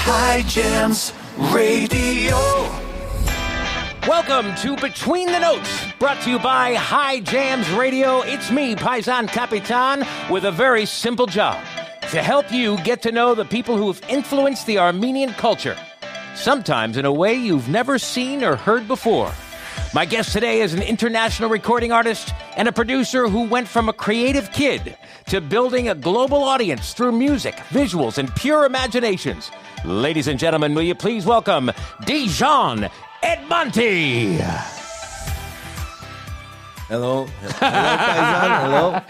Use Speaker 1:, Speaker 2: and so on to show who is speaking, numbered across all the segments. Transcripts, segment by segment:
Speaker 1: High Jams Radio.
Speaker 2: Welcome to Between the Notes, brought to you by High Jams Radio. It's me, Paisan Kapitan, with a very simple job: to help you get to know the people who have influenced the Armenian culture, sometimes in a way you've never seen or heard before. My guest today is an international recording artist and a producer who went from a creative kid to building a global audience through music, visuals, and pure imaginations. Ladies and gentlemen, will you please welcome Djan Edmonte.
Speaker 3: Hello, Paisan, hello.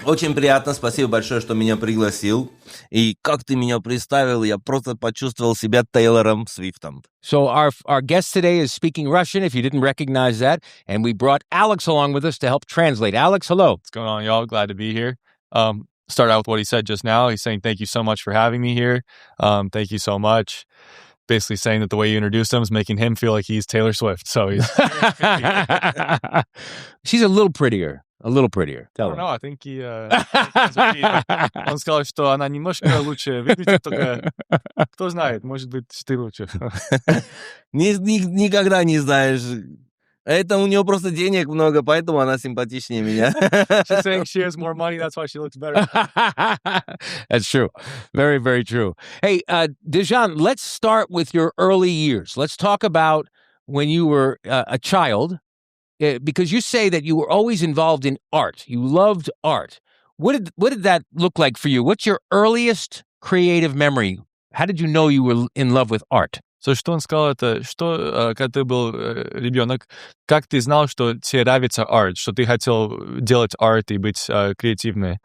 Speaker 3: Очень приятно, спасибо большое, что меня пригласил. И как ты меня представил, я просто почувствовал себя Тейлором Свифтом.
Speaker 2: So our guest today is speaking Russian, if you didn't recognize that, and we brought Alex along with us to help translate. Alex, hello.
Speaker 4: What's going on, y'all? Glad to be here. Start out with what he said just now. He's saying, thank you so much for having me here. Thank you so much. Basically saying that the way you introduced him is making him feel like he's Taylor Swift. So he's...
Speaker 2: She's a little prettier. A little prettier.
Speaker 4: Tell him. I don't know. I think he... Он сказал, что она немножко лучше выглядит, только кто знает, может быть, ты лучше.
Speaker 3: Никогда не знаешь. Это у нее просто денег много, поэтому она симпатичнее меня.
Speaker 4: She's saying she has more money, that's why she looks better.
Speaker 2: That's true. Very, very true. Hey, Djan, let's start with your early years. Let's talk about when you were a child, because you say that you were always involved in art. You loved art. What did that look like for you? What's your earliest creative memory? How did you know you were in love with art?
Speaker 4: So, что он сказал, это, что, когда ты был ребенок, как ты знал, что тебе нравится арт, что ты хотел делать арт и быть креативной?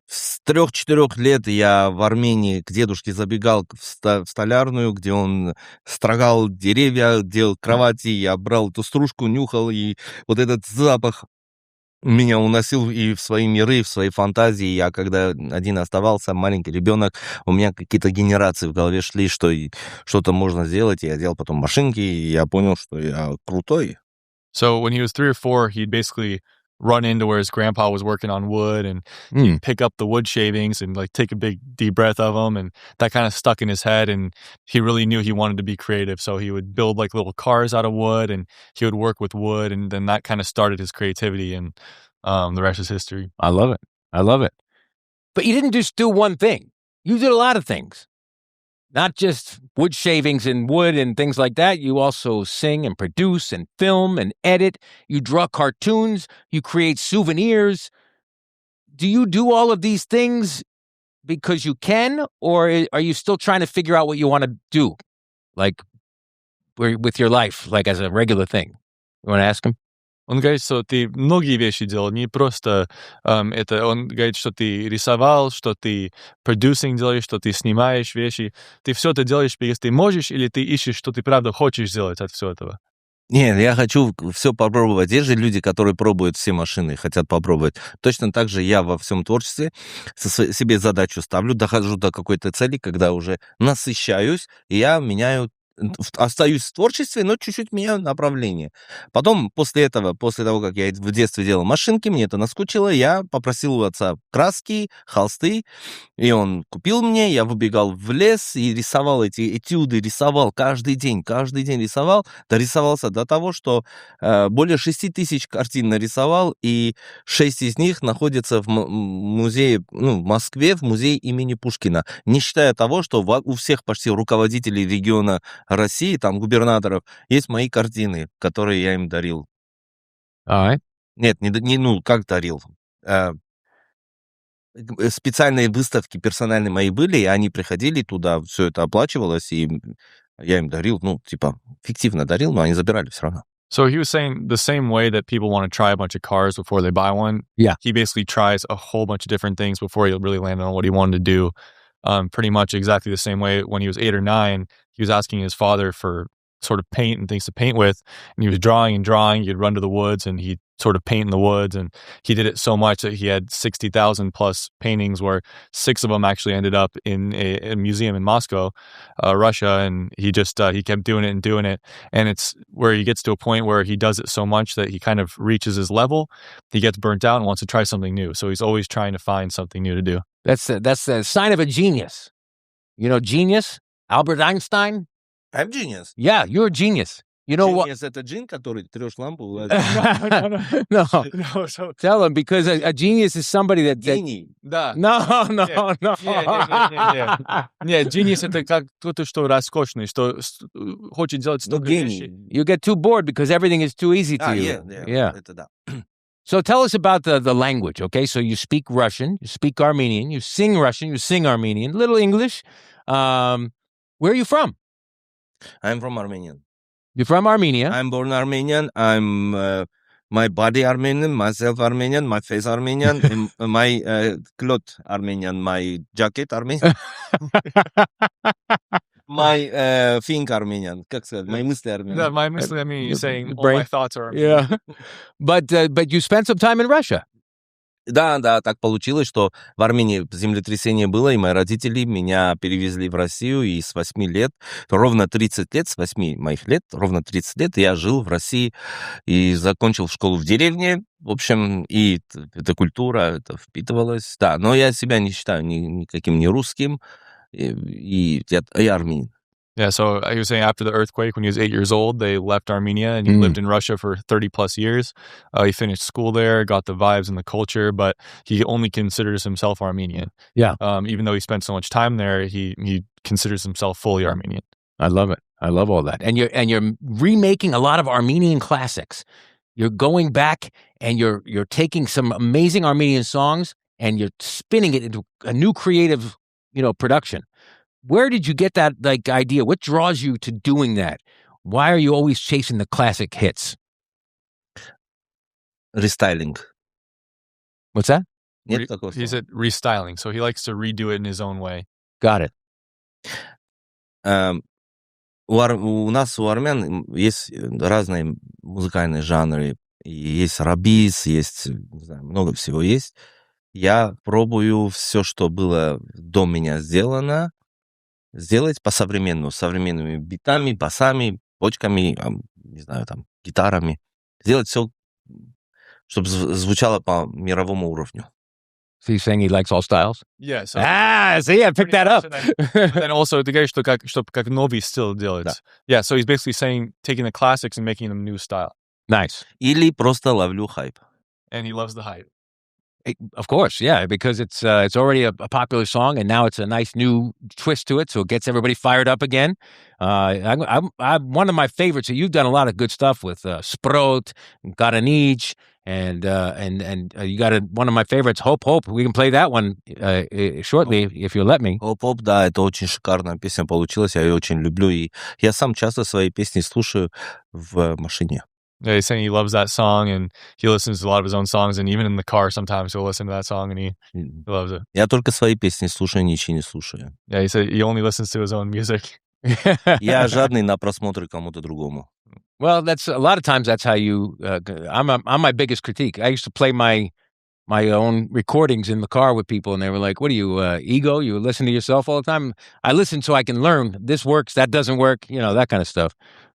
Speaker 3: С 3-4 лет я в Армении к дедушке забегал в столярную, где он строгал деревья, делал кровати, я брал эту стружку, нюхал, и вот этот запах меня уносил и в свои миры, в свои фантазии. Я когда один оставался, маленький ребенок, у меня какие-то генерации в голове шли, что что-то можно сделать. Я делал потом машинки, и я понял, что я крутой.
Speaker 4: So when he was 3 or 4, he'd basically run into where his grandpa was working on wood, and he'd pick up the wood shavings and like take a big deep breath of them, and that kind of stuck in his head, and he really knew he wanted to be creative. So he would build like little cars out of wood, and he would work with wood, and then that kind of started his creativity, and the rest is history.
Speaker 2: I love it. I love it. But you didn't just do one thing. You did a lot of things. Not just wood shavings and wood and things like that. You also sing and produce and film and edit. You draw cartoons. You create souvenirs. Do you do all of these things because you can, or are you still trying to figure out what you want to do, like with your life, like as a regular thing? You want to ask him?
Speaker 4: Он говорит, что ты многие вещи делал, не просто это. Он говорит, что ты рисовал, что ты продюсинг делаешь, что ты снимаешь вещи. Ты все это делаешь, если ты можешь, или ты ищешь, что ты правда хочешь сделать от всего этого?
Speaker 3: Нет, я хочу все попробовать. Есть же люди, которые пробуют все машины и хотят попробовать. Точно так же я во всем творчестве себе задачу ставлю, дохожу до какой-то цели, когда уже насыщаюсь, и я меняю, остаюсь в творчестве, но чуть-чуть меняю направление. Потом, после того, как я в детстве делал машинки, мне это наскучило, я попросил у отца краски, холсты, и он купил мне, я выбегал в лес и рисовал эти этюды, рисовал каждый день рисовал, дорисовался до того, что более 6000 картин нарисовал, и 6 из них находятся в музее, в Москве, в музее имени Пушкина. Не считая того, что у всех почти руководителей региона России, там, губернаторов, есть мои картины, которые я им дарил. Нет, как дарил. Специальные выставки персональные мои были, и они приходили туда, все это оплачивалось, и я им дарил, фиктивно дарил, но они забирали все равно.
Speaker 4: So he was saying the same way that people want to try a bunch of cars before they buy one.
Speaker 2: Yeah.
Speaker 4: He basically tries a whole bunch of different things before he really landed on what he wanted to do. Pretty much exactly the same way when he was 8 or 9, he was asking his father for sort of paint and things to paint with, and he was drawing. He'd run to the woods and he'd sort of paint in the woods, and he did it so much that he had 60,000 plus paintings, where 6 of them actually ended up in a museum in Moscow, Russia, and he kept doing it, and it's where he gets to a point where he does it so much that he kind of reaches his level, he gets burnt out and wants to try something new, so he's always trying to find something new to do.
Speaker 2: That's the sign of a genius. You know, genius? Albert Einstein?
Speaker 3: I'm genius.
Speaker 2: Yeah, you're a genius. You know what?
Speaker 3: Genius — это джин, который трешь лампу.
Speaker 2: No.
Speaker 4: No, so
Speaker 2: Tell him, because a genius is somebody that...
Speaker 3: Гений.
Speaker 4: да.
Speaker 2: No.
Speaker 4: Нет, genius — это как кто-то, что роскошный, что хочет делать столько вещей.
Speaker 3: Гений.
Speaker 2: You get too bored because everything is too easy to you.
Speaker 3: Yeah. Это да.
Speaker 2: So tell us about the language, okay? So you speak Russian, you speak Armenian, you sing Russian, you sing Armenian, little English. Where are you from?
Speaker 3: I'm from Armenian.
Speaker 2: You're from Armenia.
Speaker 3: I'm born Armenian. I'm my body Armenian, myself Armenian, my face Armenian, and my cloth Armenian, my jacket Armenian, my thing Armenian. Как сказать? Мои мысли Armenian.
Speaker 4: Да, my мысли, I mean, you're saying all
Speaker 2: brain.
Speaker 4: my thoughts are Armenian.
Speaker 2: Yeah. But you spent some time in Russia.
Speaker 3: Да, так получилось, что в Армении землетрясение было, и мои родители меня перевезли в Россию, и с 8 лет, ровно 30 лет, с 8 моих лет, ровно 30 лет я жил в России и закончил школу в деревне. В общем, и эта культура, это впитывалось. Да, но я себя не считаю никаким не русским, и я армянин.
Speaker 4: Yeah, so he was saying after the earthquake, when he was 8 years old, they left Armenia and he lived in Russia for 30 plus years. He finished school there, got the vibes and the culture, but he only considers himself Armenian.
Speaker 2: Yeah.
Speaker 4: Even though he spent so much time there, he considers himself fully Armenian.
Speaker 2: I love it. I love all that. And you're remaking a lot of Armenian classics. You're going back and you're taking some amazing Armenian songs and you're spinning it into a new creative, production. Where did you get that idea? What draws you to doing that? Why are you always chasing the classic hits?
Speaker 3: Restyling.
Speaker 2: What's that?
Speaker 3: Нет такого
Speaker 4: He
Speaker 3: слова.
Speaker 4: said restyling, so he likes to redo it in his own way.
Speaker 2: Got it.
Speaker 3: У нас, у армян, есть разные музыкальные жанры. Есть рабиз, есть, не знаю, много всего есть. Я пробую все, что было до меня сделано, сделать по-современному, с современными битами, басами, почками, не знаю, там, гитарами. Сделать все, чтобы звучало по мировому уровню.
Speaker 2: So he's saying he likes all styles?
Speaker 4: Yeah, so
Speaker 2: See, I picked that up.
Speaker 4: And also, ты говоришь, что как новый стиль делать.
Speaker 3: Да.
Speaker 4: Yeah, so he's basically saying, taking the classics and making them new style.
Speaker 2: Nice.
Speaker 3: Или просто ловлю хайп.
Speaker 4: And he loves the hype.
Speaker 2: Of course, yeah, because it's already a popular song, and now it's a nice new twist to it, so it gets everybody fired up again. I'm one of my favorites. You've done a lot of good stuff with Sprot, Garanij, and you got one of my favorites, Hope. We can play that one shortly if you'll let me.
Speaker 3: Хоп-хоп, да, это очень шикарная песня получилась, я ее очень люблю, и я сам часто свои песни слушаю в машине.
Speaker 4: Yeah, he's saying he loves that song and he listens to a lot of his own songs, and even in the car sometimes he'll listen to that song and he loves it.
Speaker 3: Я только свои песни слушаю, ничьи не слушаю.
Speaker 4: Yeah, he said he only listens to his own music.
Speaker 3: Я жадный на просмотры кому-то другому.
Speaker 2: Well, that's a lot of times that's how you. I'm my biggest critique. I used to play my own recordings in the car with people, and they were like, "What are you, ego? You listen to yourself all the time?" I listen so I can learn. This works, that doesn't work. That kind of stuff.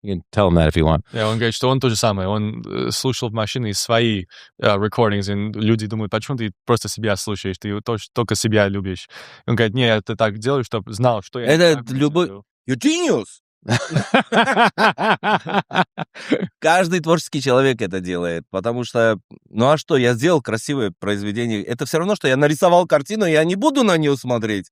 Speaker 2: You can tell him that if you want.
Speaker 4: Yeah, он говорит, что он то же самое. Он слушал в машине свои recordings, и люди думают, почему ты просто себя слушаешь, ты только себя любишь. Он говорит, не, я это так делаю, чтобы знал, что я...
Speaker 3: Это любой... You're genius! Каждый творческий человек это делает, потому что, а что, я сделал красивое произведение, это все равно, что я нарисовал картину, я не буду на нее смотреть.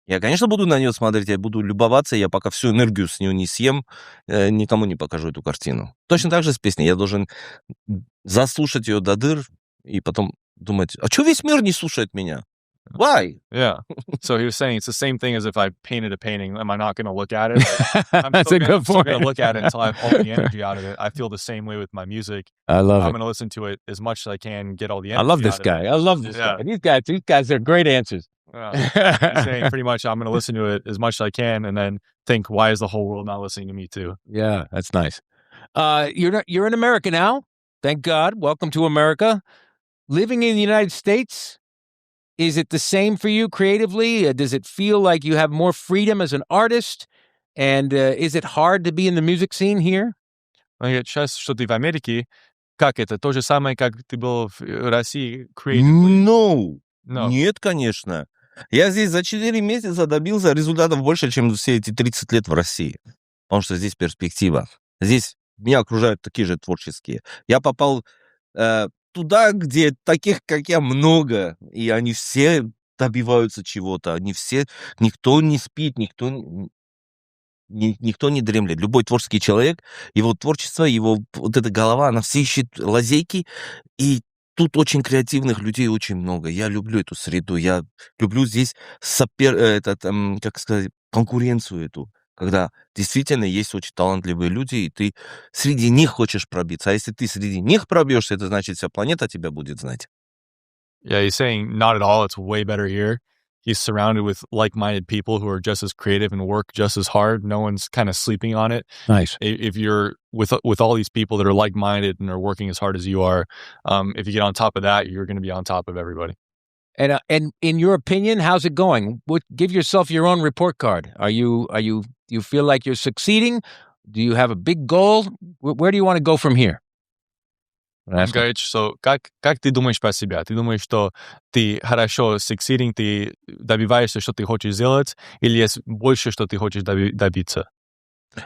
Speaker 3: Я, конечно, буду на нее смотреть, я буду любоваться, я пока всю энергию с нее не съем, никому не покажу эту картину. Точно так же с песней, я должен заслушать ее до дыр и потом думать, а что весь мир не слушает меня? Why?
Speaker 4: Yeah. So he was saying it's the same thing as if I painted a painting. Am I not going to look at it? I'm
Speaker 2: That's a good point.
Speaker 4: going to look at it until I have all the energy out of it. I feel the same way with my music.
Speaker 2: I love
Speaker 4: I'm
Speaker 2: it.
Speaker 4: going to listen to it as much as I can, get all the energy
Speaker 2: I love this
Speaker 4: out of
Speaker 2: guy.
Speaker 4: it.
Speaker 2: I love this guy. These guys are great answers.
Speaker 4: He's saying pretty much I'm going to listen to it as much as I can and then think, why is the whole world not listening to me too?
Speaker 2: Yeah, that's nice. You're in America now. Thank God. Welcome to America. Living in the United States, is it the same for you creatively? Does it feel like you have more freedom as an artist? And is it hard to be in the music scene here?
Speaker 4: Он говорит, сейчас, что ты в Америке, как это? То же самое, как ты был в России creatively?
Speaker 3: No.
Speaker 4: No.
Speaker 3: Нет, конечно. Я здесь за 4 месяца добился результатов больше, чем все эти 30 лет в России. Потому что здесь перспектива. Здесь меня окружают такие же творческие. Я попал туда, где таких, как я, много. И они все добиваются чего-то. Они все... Никто не спит, никто не дремлет. Любой творческий человек, его творчество, его вот эта голова, она все ищет лазейки. И тут очень креативных людей очень много. Я люблю эту среду. Я люблю здесь как сказать, конкуренцию эту. Когда действительно есть очень талантливые люди, и ты среди них хочешь пробиться. А если ты среди них пробьешься, это значит, вся планета тебя будет знать.
Speaker 4: Yeah, he's saying not at all. It's way better here. He's surrounded with like-minded people who are just as creative and work just as hard. No one's kind of sleeping on it.
Speaker 2: Nice.
Speaker 4: If you're with all these people that are like-minded and are working as hard as you are, if you get on top of that, you're going to be on top of everybody.
Speaker 2: And in your opinion, how's it going? Give yourself your own report card. Do you feel like you're succeeding? Do you have a big goal? Where do you want to go from here?
Speaker 4: So, как ты думаешь про себя? Ты думаешь, что ты хорошо succeeding, ты добиваешься, что ты хочешь сделать, или есть больше, что ты хочешь добиться?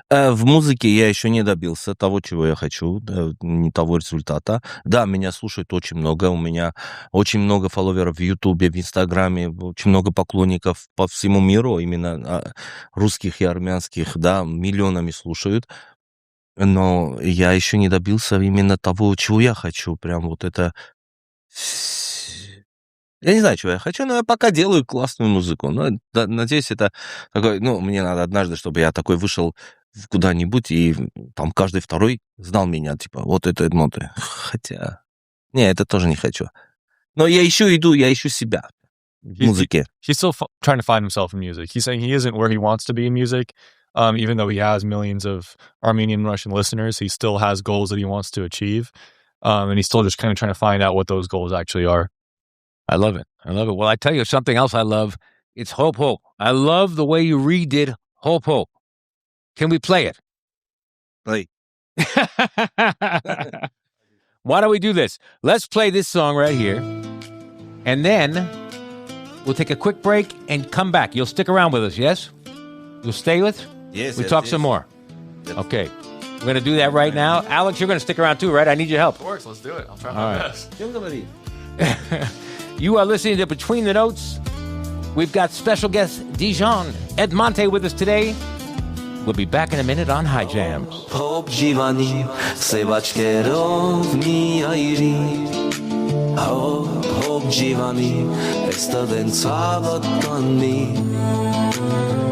Speaker 3: В музыке я еще не добился того, чего я хочу, не того результата. Да, меня слушают очень много, у меня очень много фолловеров в Ютубе, в Инстаграме, очень много поклонников по всему миру, именно русских и армянских, да, миллионами слушают. Но я еще не добился именно того, чего я хочу. Прям вот это... Я не знаю, чего я хочу, но я пока делаю классную музыку. Но надеюсь, это такой... мне надо однажды, чтобы я такой вышел куда-нибудь, и там каждый второй знал меня, типа, вот это Эдмонте. Хотя... Не, это тоже не хочу. Но я ищу себя в музыке.
Speaker 4: He's still trying to find himself in music. He's saying he isn't where he wants to be in music. Even though he has millions of Armenian and Russian listeners, he still has goals that he wants to achieve. And he's still just kind of trying to find out what those goals actually are.
Speaker 2: I love it. Well, I tell you something else I love. It's Hope Hope. I love the way you redid Hope Hope. Can we play it?
Speaker 3: Play.
Speaker 2: Why don't we do this? Let's play this song right here. And then we'll take a quick break and come back. You'll stick around with us, yes? You'll stay with?
Speaker 3: Yes.
Speaker 2: We talk some more. Yep. Okay. We're going to do that right now. Alex, you're going to stick around too, right? I need your help.
Speaker 4: Of course, let's do it. I'll try my best.
Speaker 2: You are listening to Between the Notes. We've got special guest Djan Edmonte with us today. We'll be back in a minute on High Jams.
Speaker 1: Hope Jivani, Sevachkerov mi airi. Hope Jivani, estaden savatani.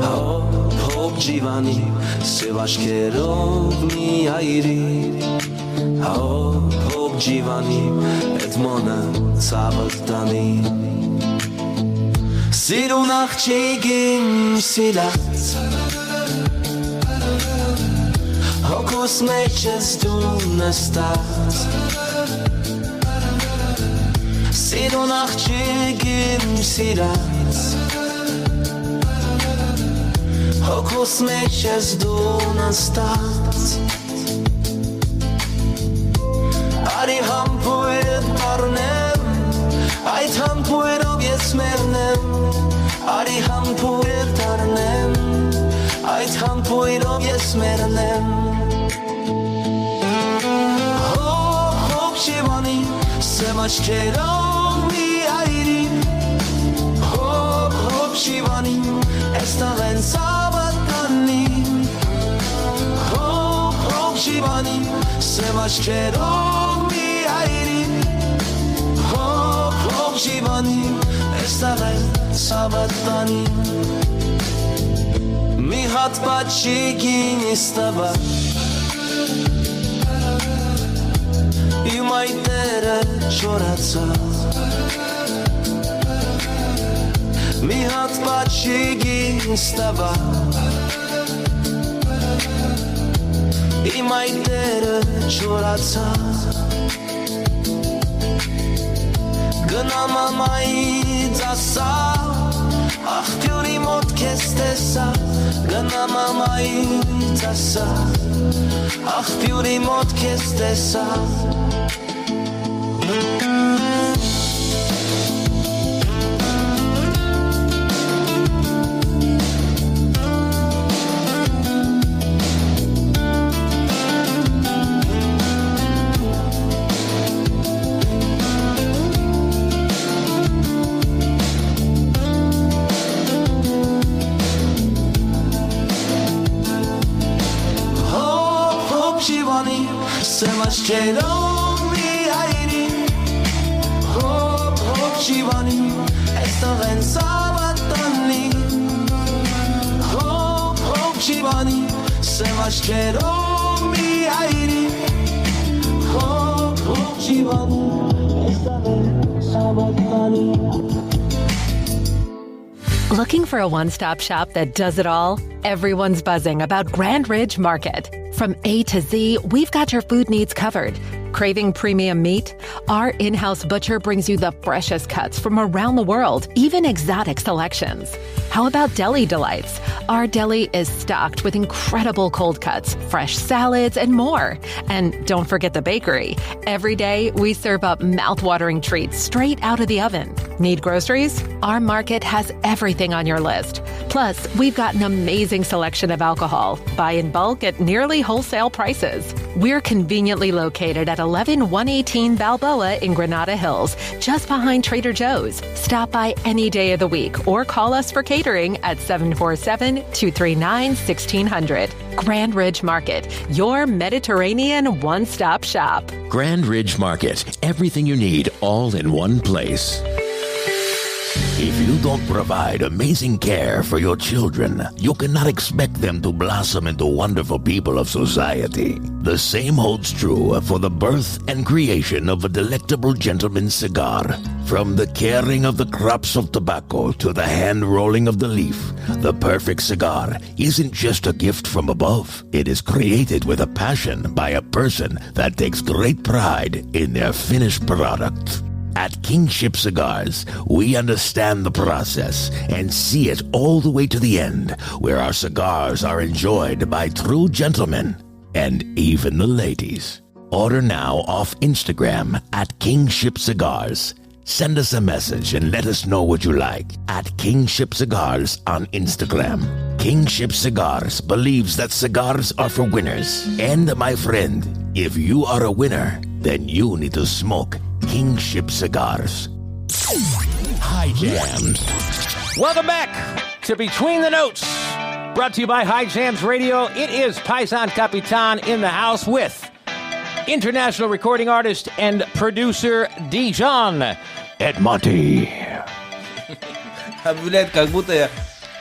Speaker 1: Hope Jivani, Sevachkerov mi airi. Hope Jivani, Edmona savatani. Sirunach chigim silat. Hocus meches du nestas. Sirunach chigim silat. Hocus meches du nestas. Ari hampuer tarnem, ait hampuer objesmernem. Ari hampuer tarnem, ait hampuer objesmernem. Hope Shivani, Sevachkerov mi airi. Hope Shivani, estaven savatani. Hope Shivani, Sevachkerov mi airi. Hope Shivani, estaven savatani. Mi hat pachigin istava. Imai tere choratsa. Mi hat pachigin istava. Imai tere choratsa. Gânama mai zasa. Ախտյուրի մոտ քեզ տեսա, գնամա մայից ասա, ախտյուրի մոտ քեզ տեսա. Samaschero mi airi Hop hop shivani Estaven sabatani Hop hop shivani Samaschero mi airi Hop hop shivani Estaven sabatani.
Speaker 5: Looking for a one-stop shop that does it all? Everyone's buzzing about Grand Ridge Market. From A to Z, we've got your food needs covered. Craving premium meat? Our in-house butcher brings you the freshest cuts from around the world, even exotic selections. How about deli delights? Our deli is stocked with incredible cold cuts, fresh salads, and more. And don't forget the bakery. Every day, we serve up mouth-watering treats straight out of the oven. Need groceries? Our market has everything on your list. Plus, we've got an amazing selection of alcohol. Buy in bulk at nearly wholesale prices. We're conveniently located at 11118 Balboa in Granada Hills, just behind Trader Joe's. Stop by any day of the week or call us for catering at 747-239-1600. Grand Ridge Market, your Mediterranean one-stop shop.
Speaker 6: Grand Ridge Market, everything you need all in one place. If you don't provide amazing care for your children, you cannot expect them to blossom into wonderful people of society. The same holds true for the birth and creation of a delectable gentleman's cigar. From the caring of the crops of tobacco to the hand-rolling of the leaf, the perfect cigar isn't just a gift from above. It is created with a passion by a person that takes great pride in their finished product. At Kingship Cigars, we understand the process and see it all the way to the end, where our cigars are enjoyed by true gentlemen and even the ladies. Order now off Instagram at Kingship Cigars. Send us a message and let us know what you like at Kingship Cigars on Instagram. Kingship Cigars believes that cigars are for winners. And my friend, if you are a winner, then you need to smoke Kingship Cigars. High Jams.
Speaker 2: Welcome back to Between the Notes, brought to you by High Jams Radio. It is Paisan Kapitan in the house with international recording artist and producer Djan Edmonte.
Speaker 3: Блядь, как будто я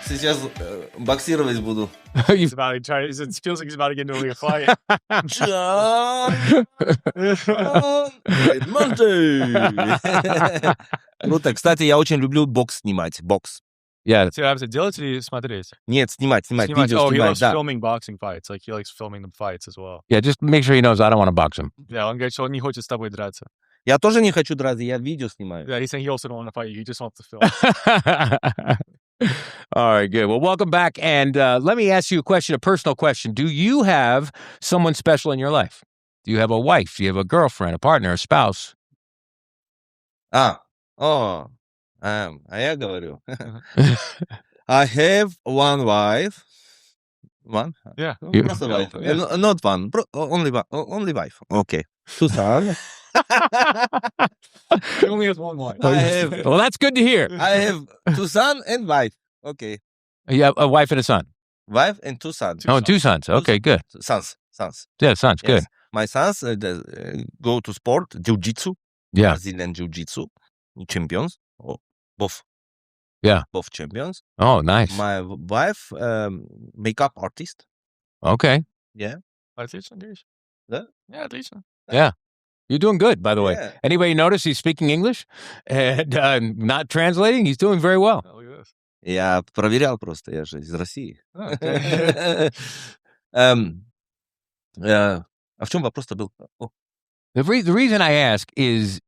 Speaker 3: сейчас боксировать буду.
Speaker 4: It feels like he's about to get into a fight.
Speaker 3: Djan Edmonte. Круто. Кстати, я очень люблю бокс снимать. Бокс.
Speaker 2: Yeah.
Speaker 4: Делать или смотреть?
Speaker 3: Нет, снимать. Видео
Speaker 4: Oh, he
Speaker 3: снимать,
Speaker 4: loves
Speaker 3: да.
Speaker 4: filming boxing fights. Like, he likes filming the fights as well.
Speaker 2: Yeah, just make sure he knows I don't want to box him.
Speaker 4: Yeah, он говорит, что он не хочет с тобой драться.
Speaker 3: Я тоже не хочу драться, я видео снимаю.
Speaker 4: Yeah, he's saying he also don't want to fight you. He just wants to film.
Speaker 2: All right, good. Well, welcome back. And let me ask you a question, a personal question. Do you have someone special in your life? Do you have a wife? Do you have a girlfriend, a partner, a spouse?
Speaker 3: А я говорю. I have one wife. One?
Speaker 4: Yeah.
Speaker 3: Просто wife. Not one. Only wife. Okay. Two sons.
Speaker 4: He only has one wife.
Speaker 2: Well, that's good to hear.
Speaker 3: I have two sons and wife. Okay.
Speaker 2: You have a wife and a son.
Speaker 3: Wife and two sons.
Speaker 2: Two sons. Okay, good.
Speaker 3: Sons.
Speaker 2: Yeah, sons, good.
Speaker 3: Yes. My sons go to sport, jiu-jitsu.
Speaker 2: Yeah.
Speaker 3: Brazilian jiu-jitsu. Champions. Both.
Speaker 2: Yeah.
Speaker 3: Both champions.
Speaker 2: Oh, nice.
Speaker 3: My wife, makeup artist.
Speaker 2: Okay.
Speaker 3: Yeah.
Speaker 4: Отлично, говоришь?
Speaker 3: Да?
Speaker 4: Yeah, отлично.
Speaker 2: Yeah. You're doing good, by the way.
Speaker 3: Yeah.
Speaker 2: Anybody notice he's speaking English and not translating? He's doing very well.
Speaker 4: Oh, look at this.
Speaker 3: Я проверял просто, я же из России.
Speaker 4: Oh, okay.
Speaker 3: А в чем вопрос-то был?
Speaker 2: The reason I ask is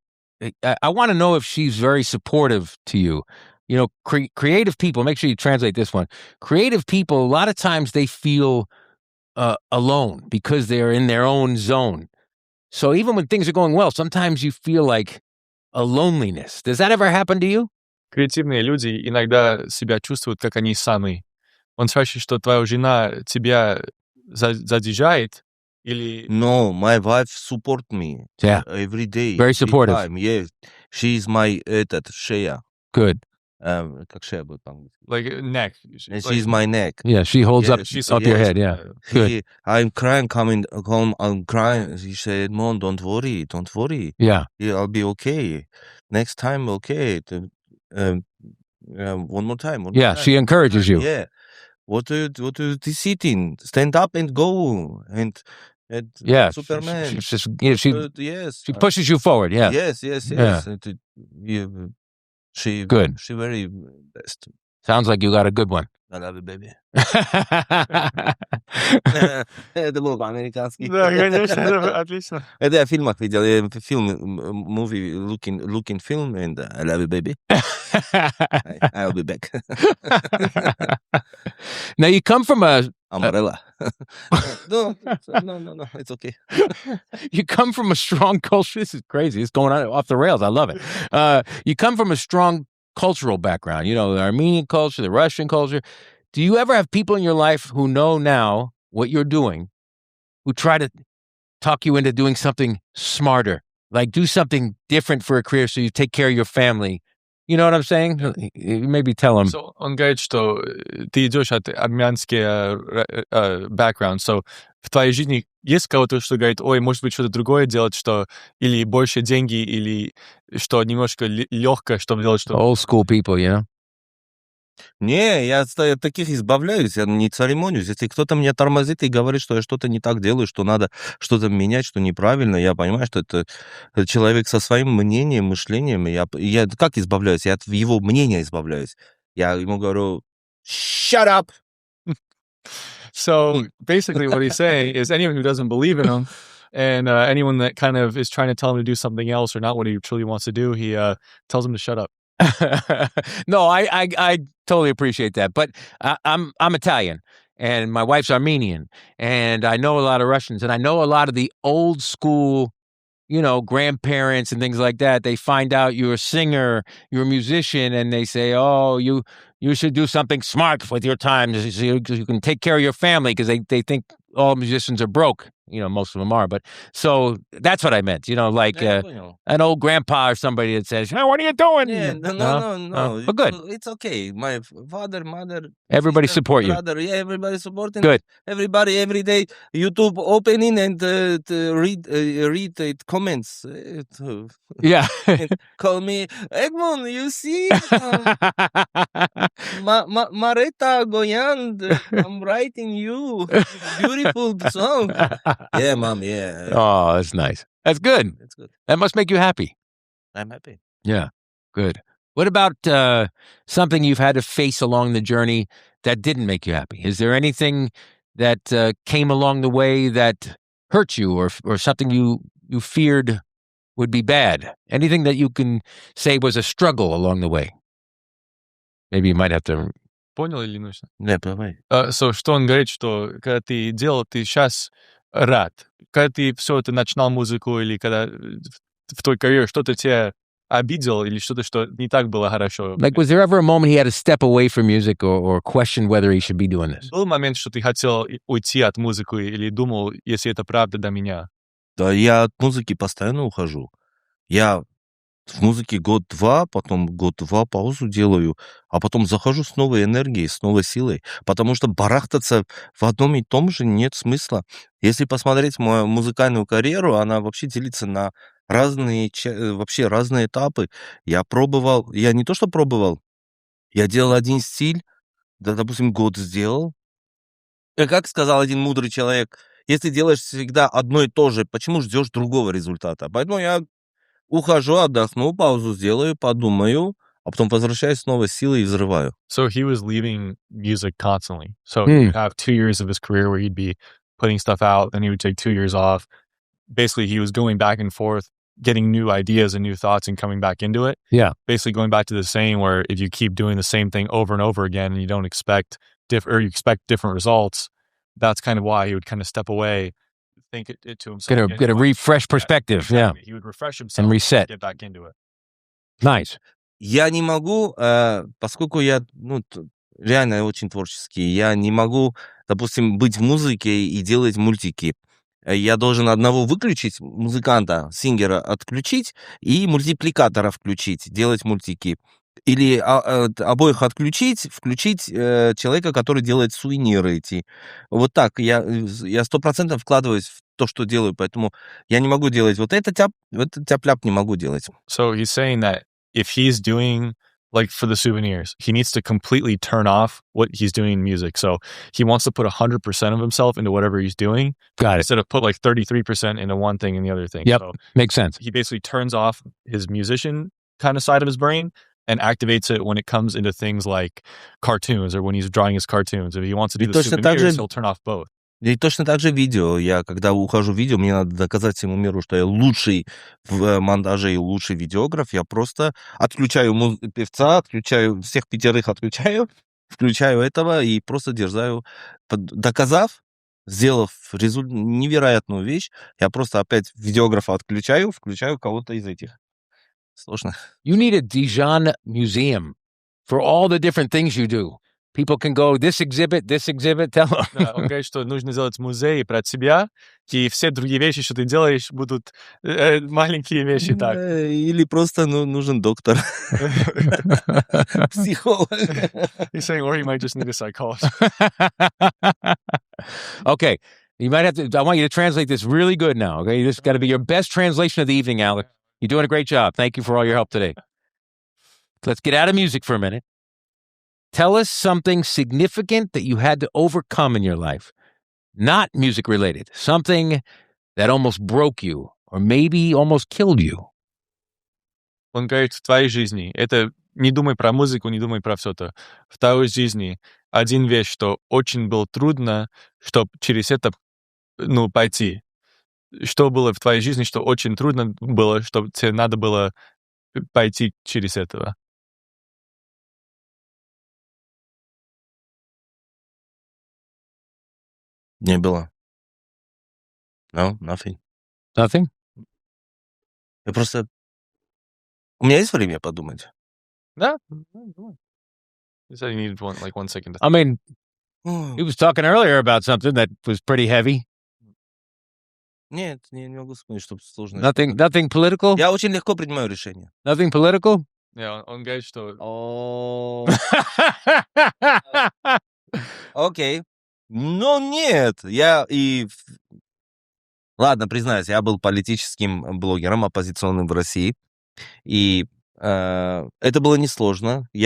Speaker 2: I want to know if she's very supportive to you. You know, creative people, make sure you translate this one. Creative people, a lot of times they feel alone because they're in their own zone. So even when things are going well, sometimes you feel like a loneliness. Does that ever happen to you?
Speaker 4: Креативные люди иногда себя чувствуют, как они сами. Он спрашивает, что твоя жена тебя задержает или...
Speaker 3: No, my wife support me.
Speaker 2: Yeah.
Speaker 3: Every day.
Speaker 2: Very supportive.
Speaker 3: Time. Yeah. She's my Shea.
Speaker 2: Good.
Speaker 3: Как шея будет по-английски?
Speaker 4: Like neck.
Speaker 3: She's my neck.
Speaker 2: Yeah, she holds
Speaker 3: Yeah,
Speaker 2: up
Speaker 3: she's
Speaker 2: up your head. Yeah, good.
Speaker 3: I'm crying coming home. I'm crying. She said, "Mom, don't worry.
Speaker 2: Yeah,
Speaker 3: I'll be okay. Next time, okay. One more time.
Speaker 2: yeah. She encourages you.
Speaker 3: Yeah. What are you sitting? Stand up and go. And
Speaker 2: Yeah,
Speaker 3: Superman.
Speaker 2: She just
Speaker 3: Yes.
Speaker 2: she pushes you forward. Yeah,
Speaker 3: Yes.
Speaker 2: Yeah.
Speaker 3: She
Speaker 2: Good.
Speaker 3: She very best.
Speaker 2: Sounds like you got a good one.
Speaker 3: I love you, baby. Это было по-американски.
Speaker 4: Да, конечно, отлично.
Speaker 3: Это я в фильмах видел. Я movie looking film, and I love you, baby. I'll be back.
Speaker 2: Now you come from a
Speaker 3: Umbrella. No, it's okay.
Speaker 2: you come from a strong culture. This is crazy. It's going on off the rails. I love it. You come from a strong cultural background. You know, the Armenian culture, the Russian culture. Do you ever have people in your life who know now what you're doing, who try to talk you into doing something smarter, like do something different for a career so you take care of your family? You know what I'm saying? Maybe tell them.
Speaker 4: So, он говорит, что ты идешь от армянский background, so в твоей жизни есть кого-то, что говорит, ой, может быть, что-то другое делать, что или больше деньги, или что немножко легкое, чтобы делать что-то.
Speaker 2: Old school people, you know?
Speaker 3: Не, я от таких избавляюсь, я не церемонюсь. Если кто-то меня тормозит и говорит, что я что-то не так делаю, что надо что-то менять, что неправильно, я понимаю, что это человек со своим мнением, мышлением. Я как избавляюсь? Я от его мнения избавляюсь. Я ему говорю, shut up!
Speaker 4: So basically what he's saying is anyone who doesn't believe in him and anyone that kind of is trying to tell him to do something else or not what he truly wants to do, he tells him to shut up.
Speaker 2: No, I totally appreciate that. But I'm Italian and my wife's Armenian and I know a lot of Russians and I know a lot of the old school, you know, grandparents and things like that. They find out you're a singer, you're a musician, and they say, oh, you should do something smart with your time so you can take care of your family because they think all musicians are broke. You know, most of them are. But so that's what I meant, you know, like an old grandpa or somebody that says, what are you doing?
Speaker 3: Yeah, no.
Speaker 2: But good.
Speaker 3: It's okay. My father, mother,
Speaker 2: everybody
Speaker 3: sister,
Speaker 2: support you.
Speaker 3: brother, yeah, everybody supporting.
Speaker 2: Good.
Speaker 3: Everybody every day YouTube opening and read it, comments.
Speaker 2: Yeah.
Speaker 3: Call me Egmont. You see, Mareta Goyand. I'm writing you beautiful song. Yeah, mom. Yeah.
Speaker 2: Oh, that's nice. That's good.
Speaker 3: That's good.
Speaker 2: That must make you happy.
Speaker 3: I'm happy.
Speaker 2: Yeah. Good. What about something you've had to face along the journey that didn't make you happy? Is there anything that came along the way that hurt you or something you feared would be bad? Anything that you can say was a struggle along the way? Maybe you might have to...
Speaker 4: Понял или нужно?
Speaker 3: Не, давай.
Speaker 4: So, что он говорит, что когда ты делал, ты сейчас рад. Когда ты все это начинал музыку или когда в твой карьере что-то тебя обидел или что-то, что не так было хорошо.
Speaker 2: Like, was there ever a moment he had to step away from music or question whether he should be doing this?
Speaker 4: Был момент, что ты хотел уйти от музыки или думал, если это правда до меня?
Speaker 3: Да, я от музыки постоянно ухожу. Я в музыке год-два, потом год-два паузу делаю, а потом захожу с новой энергией, с новой силой, потому что барахтаться в одном и том же нет смысла. Если посмотреть мою музыкальную карьеру, она вообще делится на разные этапы. Я не то что пробовал, я делал один стиль, да, допустим, год сделал. И как сказал один мудрый человек, если делаешь всегда одно и то же, почему ждешь другого результата? Поэтому я ухожу, отдохну, паузу сделаю, подумаю, а потом возвращаюсь снова с силой и взрываю.
Speaker 4: So he was leaving music constantly. So he'd have 2 years of his career where he'd be putting stuff out, then he would take 2 years off. Basically, he was going back and forth, getting new ideas and new thoughts and coming back into it.
Speaker 2: Yeah.
Speaker 4: Basically going back to the saying where if you keep doing the same thing over and over again and you don't expect you expect different results, that's kind of why he would kind of step away, think it to himself.
Speaker 2: Get a refresh perspective. Yeah.
Speaker 4: He would refresh himself
Speaker 2: and reset.
Speaker 4: Get back into it.
Speaker 2: Nice.
Speaker 3: Я не могу, поскольку я реально очень творческий, я не могу, допустим, быть в музыке и делать мультики. Я должен одного выключить, музыканта, сингера отключить и мультипликатора включить, делать мультики. Или обоих отключить, включить человека, который делает сувениры эти. Вот так. Я 100% вкладываюсь в то, что делаю, поэтому я не могу делать вот это тяп-ляп не могу делать.
Speaker 4: So he's saying that if he's doing, like for the souvenirs, he needs to completely turn off what he's doing in music. So he wants to put 100% of himself into whatever he's doing.
Speaker 2: Got it.
Speaker 4: Instead of put like 33% into one thing and the other thing.
Speaker 2: Yep.
Speaker 4: So
Speaker 2: Makes sense.
Speaker 4: he basically turns off his musician kind of side of his brain and activates it when it comes into things like cartoons or when he's drawing his cartoons. If he wants to do the souvenirs, he'll turn off both.
Speaker 3: И точно так же видео. Я, когда ухожу в видео, мне надо доказать всему миру, что я лучший в монтаже и лучший видеограф. Я просто отключаю певца, отключаю всех 5, включаю этого и просто дерзаю. Доказав, сделав невероятную вещь, я просто опять видеографа отключаю, включаю кого-то из этих. Сложно.
Speaker 2: You need a Djan museum for all the different things you do. People can go, this exhibit, tell them.
Speaker 4: Да, он говорит, что нужно сделать музей про тебя, и все другие вещи, что ты делаешь, будут маленькие вещи так.
Speaker 3: Или просто нужен доктор. Психолог.
Speaker 4: He's saying, or you might just need a psychologist.
Speaker 2: Okay. You might have to, I want you to translate this really good now, okay? This has got to be your best translation of the evening, Alex. You're doing a great job. Thank you for all your help today. Let's get out of music for a minute. Tell us something significant that you had to overcome in your life. Not music related. Something that almost broke you or maybe almost killed you.
Speaker 4: Он говорит, в твоей жизни, это не думай про музыку, не думай про все это. В твоей жизни один вещь, что очень было трудно, чтобы через это, пойти. Что было в твоей жизни, что очень трудно было, чтобы тебе надо было пойти через этого?
Speaker 3: Не было. No, nothing.
Speaker 2: Nothing?
Speaker 3: Я просто... У меня есть время подумать?
Speaker 4: Да. You said you needed 1 second.
Speaker 2: I mean, he was talking earlier about something that was pretty heavy.
Speaker 3: Нет, не могу вспомнить, что сложно.
Speaker 2: Nothing political?
Speaker 3: Я очень легко принимаю решения.
Speaker 2: Nothing political?
Speaker 4: Он говорит, что...
Speaker 3: Окей. Но нет, Ладно, признаюсь, я был политическим блогером, оппозиционным в России, и это было несложно. У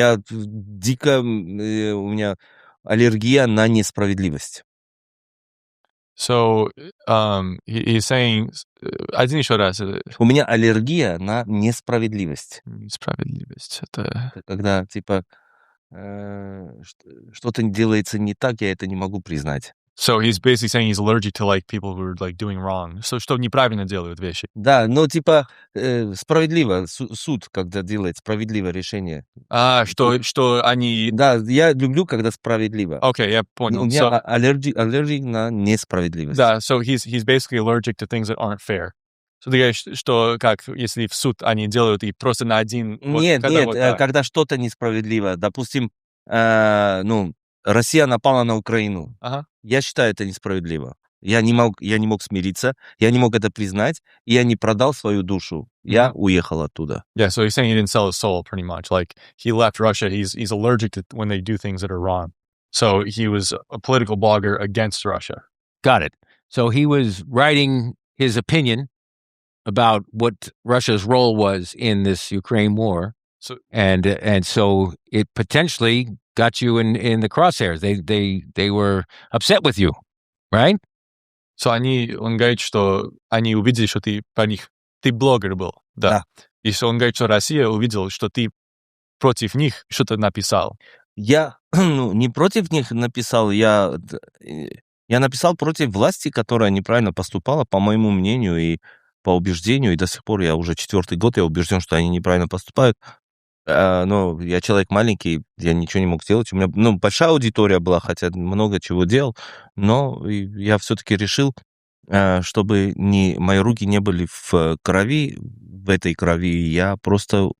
Speaker 3: меня аллергия на несправедливость.
Speaker 4: So, he's saying... Один еще раз.
Speaker 3: У меня аллергия на несправедливость.
Speaker 4: Несправедливость. Это...
Speaker 3: Когда, что-то делается не так, я это не могу признать.
Speaker 4: So he's basically saying he's allergic to people who are doing wrong. So что неправильно делают вещи.
Speaker 3: Да, но справедливо, суд, когда делает справедливое решение.
Speaker 4: Что они...
Speaker 3: Да, я люблю, когда справедливо.
Speaker 4: Окей, я понял.
Speaker 3: У меня аллергия на несправедливость.
Speaker 4: Да, so he's basically allergic to things that aren't fair. So ты говоришь, что если в суд они делают и просто на один...
Speaker 3: Нет, когда что-то несправедливо. Допустим, Россия напала на Украину.
Speaker 4: Ага.
Speaker 3: Я считаю это несправедливо. Я не мог смириться, я не мог это признать, и я не продал свою душу. Я уехал оттуда.
Speaker 4: Yeah, so he's saying he didn't sell his soul, pretty much. He left Russia. He's allergic to when they do things that are wrong. So he was a political blogger against Russia.
Speaker 2: Got it. So he was writing his opinion about what Russia's role was in this Ukraine war.
Speaker 4: So,
Speaker 2: and so it potentially got you in the crosshairs. They were upset with you, right?
Speaker 4: So он говорит, что они увидели, что ты блогер был, да. И он говорит, что Россия увидела, что ты против них что-то написал.
Speaker 3: Я не против них написал, я написал против власти, которая неправильно поступала, по моему мнению и по убеждению, и до сих пор я уже 4-й год, я убежден, что они неправильно поступают. Но я человек маленький, я ничего не мог сделать. У меня большая аудитория была, хотя много чего делал, но я все-таки решил, чтобы мои руки не были в крови, в этой крови, и я просто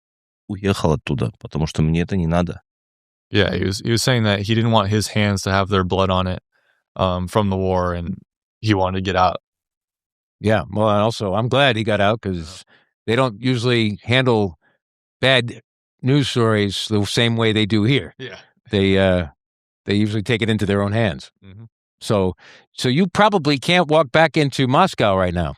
Speaker 3: уехал оттуда, потому что мне это не надо.
Speaker 4: Yeah, he was saying that he didn't want his hands to have their blood on it from the war, and he wanted to get out.
Speaker 2: Yeah, well, also, I'm glad he got out because they don't usually handle bad news stories the same way they do here.
Speaker 4: Yeah.
Speaker 2: They usually take it into their own hands.
Speaker 4: Mm-hmm.
Speaker 2: So you probably can't walk back into Moscow right now.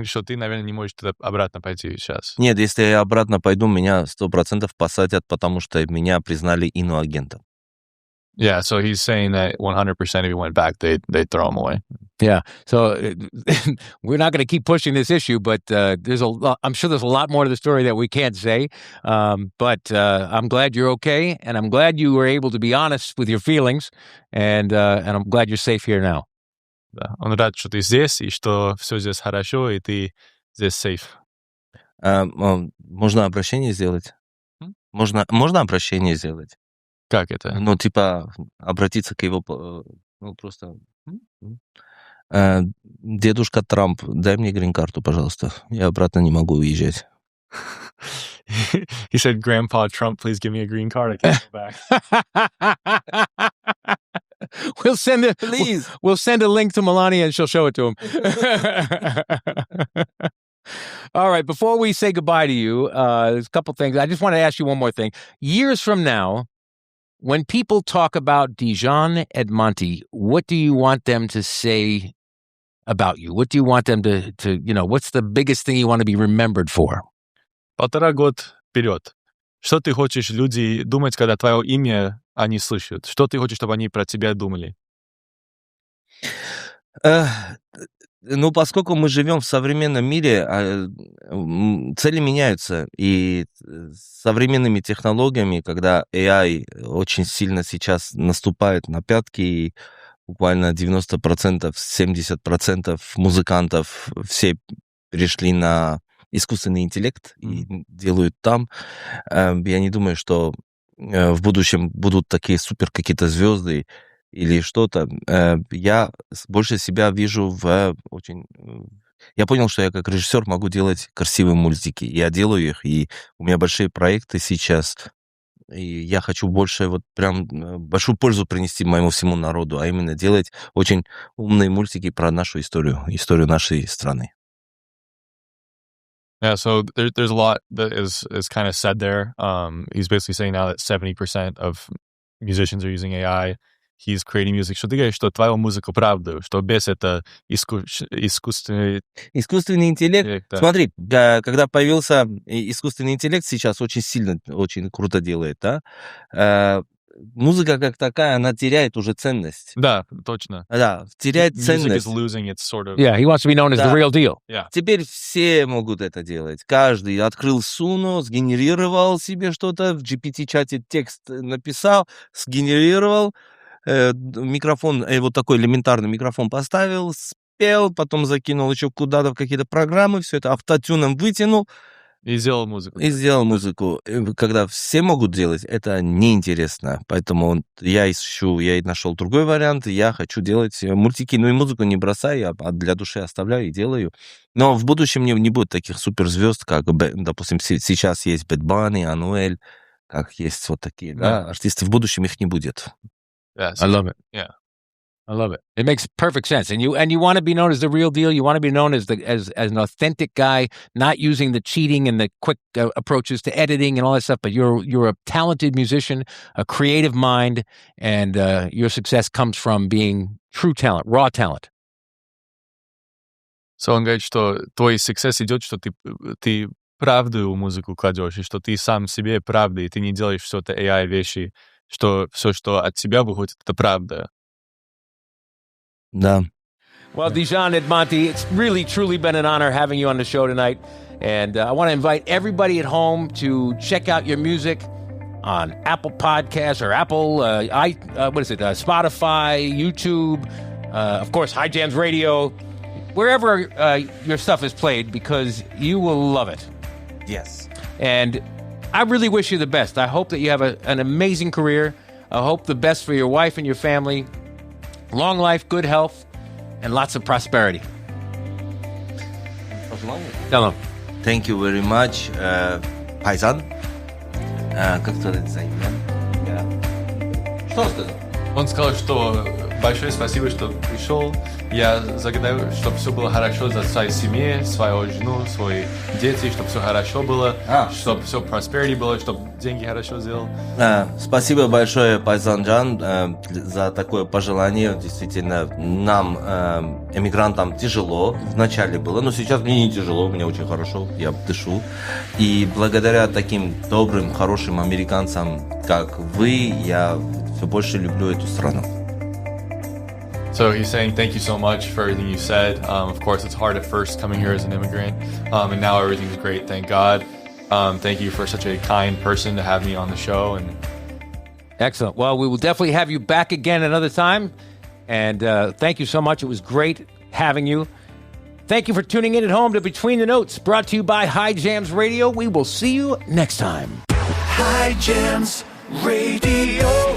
Speaker 4: Что ты, наверное, не можешь туда обратно пойти сейчас.
Speaker 3: Нет, если я обратно пойду, меня 100% посадят, потому что меня признали иноагентом.
Speaker 4: Yeah, so he's saying that 100% if he went back, they'd throw him away.
Speaker 2: Yeah, so we're not going to keep pushing this issue, but I'm sure there's a lot more to the story that we can't say. But I'm glad you're okay, and I'm glad you were able to be honest with your feelings, and I'm glad you're safe here now.
Speaker 4: Да. Он рад, что ты здесь, и что все здесь хорошо, и ты здесь safe.
Speaker 3: Можно обращение сделать? Можно обращение сделать?
Speaker 4: Как это?
Speaker 3: Ну, типа, обратиться к его... Ну, просто... Дедушка Трамп, дай мне грин-карту, пожалуйста. Я обратно не могу уезжать.
Speaker 4: He said, Grandpa Trump, please give me a green card. I can't go back.
Speaker 2: We'll send a link to Melania and she'll show it to him. All right, before we say goodbye to you, there's a couple things. I just want to ask you one more thing. Years from now, when people talk about Djan Edmonte, what do you want them to say about you? What do you want them to what's the biggest thing you want to be remembered for?
Speaker 4: 1,5 года вперед. Что ты хочешь люди думать, когда твое имя они слышат? Что ты хочешь, чтобы они про тебя думали?
Speaker 3: Ну, поскольку мы живем в современном мире, цели меняются. И с современными технологиями, когда AI очень сильно сейчас наступает на пятки, и буквально 90%, 70% музыкантов все перешли на искусственный интеллект и делают там. Я не думаю, что в будущем будут такие супер какие-то звезды или что-то. Я больше себя вижу в очень... Я понял, что я как режиссер могу делать красивые мультики. Я делаю их, и у меня большие проекты сейчас. И я хочу больше, вот прям большую пользу принести моему всему народу, а именно делать очень умные мультики про нашу историю нашей страны.
Speaker 4: Yeah, so there's a lot that is kind of said there. He's basically saying now that 70% of musicians are using AI. He's creating music. Что ты говоришь, что твою музыку правду, что без это искусственный
Speaker 3: интеллект. Да. Смотри, когда появился искусственный интеллект, сейчас очень сильно, очень круто делает, да? Музыка как такая, она теряет уже ценность.
Speaker 4: Да, точно.
Speaker 3: Да, теряет ценность.
Speaker 4: Music is losing its sort of...
Speaker 2: Yeah, he wants to be known as the real deal.
Speaker 4: Yeah.
Speaker 3: Теперь все могут это делать. Каждый открыл Суно, сгенерировал себе что-то, в GPT-чате текст написал, сгенерировал, микрофон, вот такой элементарный микрофон поставил, спел, потом закинул еще куда-то в какие-то программы, все это автотюном вытянул.
Speaker 4: И сделал музыку.
Speaker 3: музыку. Когда все могут делать, это неинтересно. Поэтому я нашел другой вариант. Я хочу делать мультики, ну и музыку не бросаю, а для души оставляю и делаю. Но в будущем не будет таких суперзвезд, как, допустим, сейчас есть Bad Bunny, Ануэль, как есть вот такие, да, артисты. В будущем их не будет.
Speaker 4: Yes.
Speaker 2: I love it.
Speaker 4: Yeah.
Speaker 2: I love it. It makes perfect sense. And you want to be known as the real deal. You want to be known as an authentic guy, not using the cheating and the quick approaches to editing and all that stuff. But you're a talented musician, a creative mind, and your success comes from being true talent, raw talent.
Speaker 4: So он говорит, что твой success идет, что ты правду в музыку кладешь, и что ты сам себе правда, и ты не делаешь все это AI вещи, что все, что от тебя выходит, это правда.
Speaker 3: Да.
Speaker 2: Well, Djan Edmonte, it's really, truly been an honor having you on the show tonight. And I want to invite everybody at home to check out your music on Apple Podcasts or Apple, Spotify, YouTube, of course, High Jams Radio, wherever your stuff is played, because you will love it.
Speaker 3: Yes.
Speaker 2: And I really wish you the best. I hope that you have an amazing career. I hope the best for your wife and your family. Long life, good health, and lots of prosperity. Tell him.
Speaker 3: Thank you very much, Paisan. Как твое имя? Что он сказал?
Speaker 4: Он сказал, что большое спасибо, что пришел. Я загадаю, чтобы все было хорошо за своей семьей, свою жену, свои дети, чтобы все хорошо было, чтобы все prosperity было, чтобы деньги хорошо сделал.
Speaker 3: Спасибо большое, Paisan Djan, за такое пожелание. Действительно, нам, эмигрантам, тяжело. Вначале было, но сейчас мне не тяжело, мне очень хорошо, я дышу. И благодаря таким добрым, хорошим американцам, как вы, я все больше люблю эту страну.
Speaker 4: So he's saying thank you so much for everything you said. Of course, it's hard at first coming here as an immigrant, and now everything's great, thank God. Thank you for such a kind person to have me on the show. And
Speaker 2: Excellent. Well, we will definitely have you back again another time. And thank you so much. It was great having you. Thank you for tuning in at home to Between the Notes, brought to you by High Jams Radio. We will see you next time.
Speaker 1: High Jams Radio.